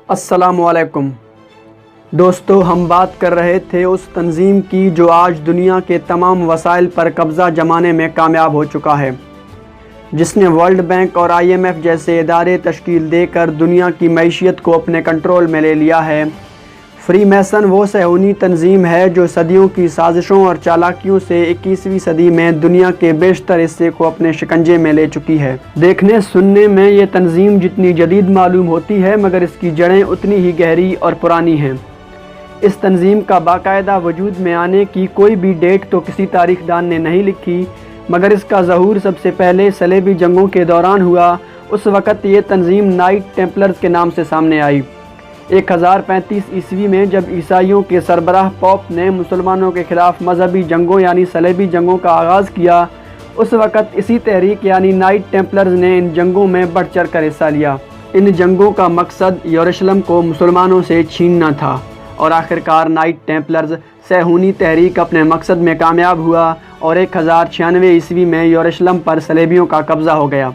السلام علیکم دوستو، ہم بات کر رہے تھے اس تنظیم کی جو آج دنیا کے تمام وسائل پر قبضہ جمانے میں کامیاب ہو چکا ہے، جس نے ورلڈ بینک اور IMF جیسے ادارے تشکیل دے کر دنیا کی معیشت کو اپنے کنٹرول میں لے لیا ہے۔ فری میسن وہ صہیونی تنظیم ہے جو صدیوں کی سازشوں اور چالاکیوں سے 21ویں صدی میں دنیا کے بیشتر حصے کو اپنے شکنجے میں لے چکی ہے۔ دیکھنے سننے میں یہ تنظیم جتنی جدید معلوم ہوتی ہے مگر اس کی جڑیں اتنی ہی گہری اور پرانی ہیں۔ اس تنظیم کا باقاعدہ وجود میں آنے کی کوئی بھی ڈیٹ تو کسی تاریخ دان نے نہیں لکھی، مگر اس کا ظہور سب سے پہلے صلیبی جنگوں کے دوران ہوا۔ اس وقت یہ تنظیم نائٹ ٹیمپلرز کے نام سے سامنے آئی۔ 1035 عیسوی میں جب عیسائیوں کے سربراہ پوپ نے مسلمانوں کے خلاف مذہبی جنگوں یعنی صلیبی جنگوں کا آغاز کیا، اس وقت اسی تحریک یعنی نائٹ ٹیمپلرز نے ان جنگوں میں بڑھ چڑھ کر حصہ لیا۔ ان جنگوں کا مقصد یروشلم کو مسلمانوں سے چھیننا تھا اور آخرکار نائٹ ٹیمپلرز صہیونی تحریک اپنے مقصد میں کامیاب ہوا اور 1096 عیسوی میں یروشلم پر صلیبیوں کا قبضہ ہو گیا۔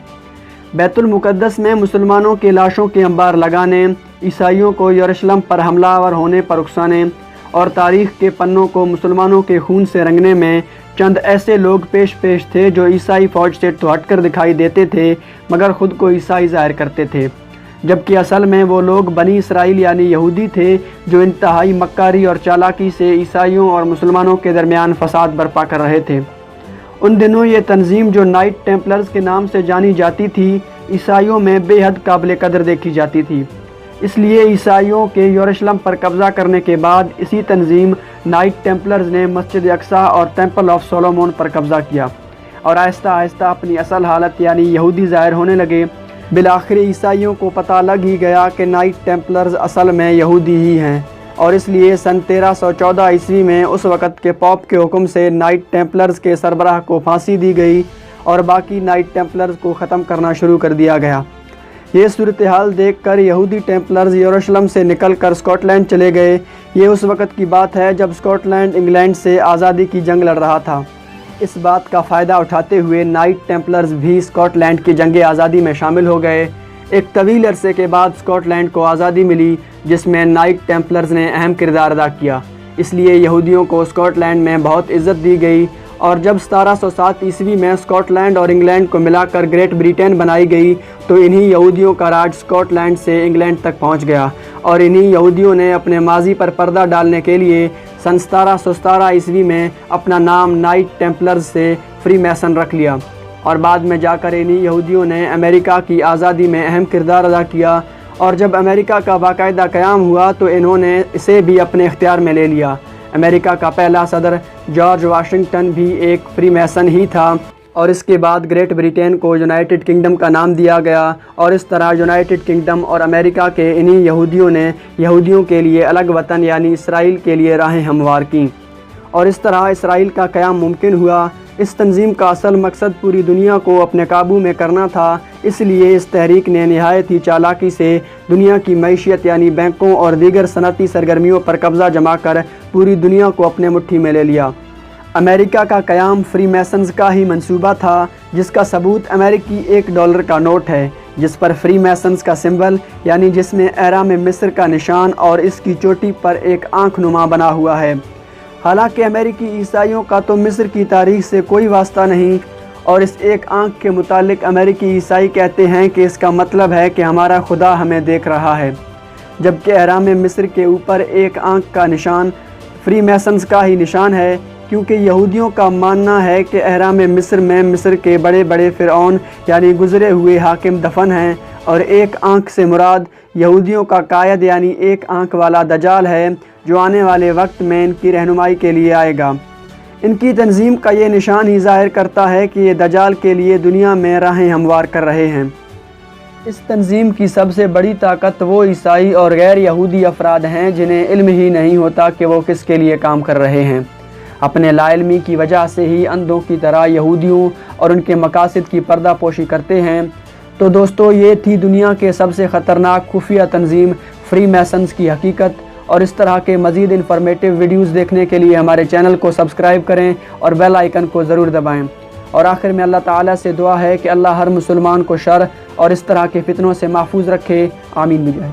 بیت المقدس میں مسلمانوں کے لاشوں کے انبار لگانے، عیسائیوں کو یروشلم پر حملہ آور ہونے پر اکسانے اور تاریخ کے پنوں کو مسلمانوں کے خون سے رنگنے میں چند ایسے لوگ پیش تھے جو عیسائی فوج سے تو ہٹ کر دکھائی دیتے تھے مگر خود کو عیسائی ظاہر کرتے تھے، جبکہ اصل میں وہ لوگ بنی اسرائیل یعنی یہودی تھے جو انتہائی مکاری اور چالاکی سے عیسائیوں اور مسلمانوں کے درمیان فساد برپا کر رہے تھے۔ ان دنوں یہ تنظیم جو نائٹ ٹیمپلرز کے نام سے جانی جاتی تھی، عیسائیوں میں بے حد قابل قدر دیکھی جاتی تھی۔ اس لیے عیسائیوں کے یروشلم پر قبضہ کرنے کے بعد اسی تنظیم نائٹ ٹیمپلرز نے مسجد اقصیٰ اور ٹیمپل آف سولومون پر قبضہ کیا اور آہستہ آہستہ اپنی اصل حالت یعنی یہودی ظاہر ہونے لگے۔ بالآخر عیسائیوں کو پتہ لگ ہی گیا کہ نائٹ ٹیمپلرز اصل میں یہودی ہی ہیں، اور اس لیے سن 1314 عیسوی میں اس وقت کے پوپ کے حکم سے نائٹ ٹیمپلرز کے سربراہ کو پھانسی دی گئی اور باقی نائٹ ٹیمپلرز کو ختم کرنا شروع کر دیا گیا۔ یہ صورتحال دیکھ کر یہودی ٹیمپلرز یروشلم سے نکل کر اسکاٹ لینڈ چلے گئے۔ یہ اس وقت کی بات ہے جب اسکاٹ لینڈ انگلینڈ سے آزادی کی جنگ لڑ رہا تھا۔ اس بات کا فائدہ اٹھاتے ہوئے نائٹ ٹیمپلرز بھی اسکاٹ لینڈ کی جنگ آزادی میں شامل ہو گئے۔ ایک طویل عرصے کے بعد اسکاٹ لینڈ کو آزادی ملی جس میں نائٹ ٹیمپلرز نے اہم کردار ادا کیا، اس لیے یہودیوں کو اسکاٹ لینڈ میں بہت عزت دی گئی، اور جب 1707 عیسوی میں اسکاٹ لینڈ اور انگلینڈ کو ملا کر گریٹ بریٹین بنائی گئی تو انہی یہودیوں کا راج اسکاٹ لینڈ سے انگلینڈ تک پہنچ گیا، اور انہی یہودیوں نے اپنے ماضی پر پردہ ڈالنے کے لیے سن 1717 عیسوی میں اپنا نام نائٹ ٹیمپلرز سے فری میسن رکھ لیا، اور بعد میں جا کر انہی یہودیوں نے امریکہ کی آزادی میں اہم کردار ادا کیا، اور جب امریکہ کا باقاعدہ قیام ہوا تو انہوں نے اسے بھی اپنے اختیار میں لے لیا۔ امریکہ کا پہلا صدر جارج واشنگٹن بھی ایک فری میسن ہی تھا، اور اس کے بعد گریٹ بریٹین کو یونائٹڈ کنگڈم کا نام دیا گیا، اور اس طرح یونائٹڈ کنگڈم اور امریکہ کے انہی یہودیوں نے یہودیوں کے لیے الگ وطن یعنی اسرائیل کے لیے راہیں ہموار کیں، اور اس طرح اسرائیل کا قیام ممکن ہوا۔ اس تنظیم کا اصل مقصد پوری دنیا کو اپنے قابو میں کرنا تھا، اس لیے اس تحریک نے نہایت ہی چالاکی سے دنیا کی معیشت یعنی بینکوں اور دیگر صنعتی سرگرمیوں پر قبضہ جما کر پوری دنیا کو اپنے مٹھی میں لے لیا۔ امریکہ کا قیام فری میسنز کا ہی منصوبہ تھا، جس کا ثبوت امریکی $1 کا نوٹ ہے جس پر فری میسنز کا سمبل یعنی جس میں اہرام مصر کا نشان اور اس کی چوٹی پر ایک آنکھ نما بنا ہوا ہے۔ حالانکہ امریکی عیسائیوں کا تو مصر کی تاریخ سے کوئی واسطہ نہیں، اور اس ایک آنکھ کے متعلق امریکی عیسائی کہتے ہیں کہ اس کا مطلب ہے کہ ہمارا خدا ہمیں دیکھ رہا ہے، جبکہ اہرام مصر کے اوپر ایک آنکھ کا نشان فری میسنز کا ہی نشان ہے، کیونکہ یہودیوں کا ماننا ہے کہ اہرام مصر میں مصر کے بڑے بڑے فرعون یعنی گزرے ہوئے حاکم دفن ہیں، اور ایک آنکھ سے مراد یہودیوں کا قائد یعنی ایک آنکھ والا دجال ہے جو آنے والے وقت میں ان کی رہنمائی کے لیے آئے گا۔ ان کی تنظیم کا یہ نشان ہی ظاہر کرتا ہے کہ یہ دجال کے لیے دنیا میں راہیں ہموار کر رہے ہیں۔ اس تنظیم کی سب سے بڑی طاقت وہ عیسائی اور غیر یہودی افراد ہیں جنہیں علم ہی نہیں ہوتا کہ وہ کس کے لیے کام کر رہے ہیں۔ اپنے لا علمی کی وجہ سے ہی اندھوں کی طرح یہودیوں اور ان کے مقاصد کی پردہ پوشی کرتے ہیں۔ تو دوستو، یہ تھی دنیا کے سب سے خطرناک خفیہ تنظیم فری میسنز کی حقیقت، اور اس طرح کے مزید انفارمیٹیو ویڈیوز دیکھنے کے لیے ہمارے چینل کو سبسکرائب کریں اور بیل آئیکن کو ضرور دبائیں۔ اور آخر میں اللہ تعالیٰ سے دعا ہے کہ اللہ ہر مسلمان کو شر اور اس طرح کے فتنوں سے محفوظ رکھے، آمین بجائے۔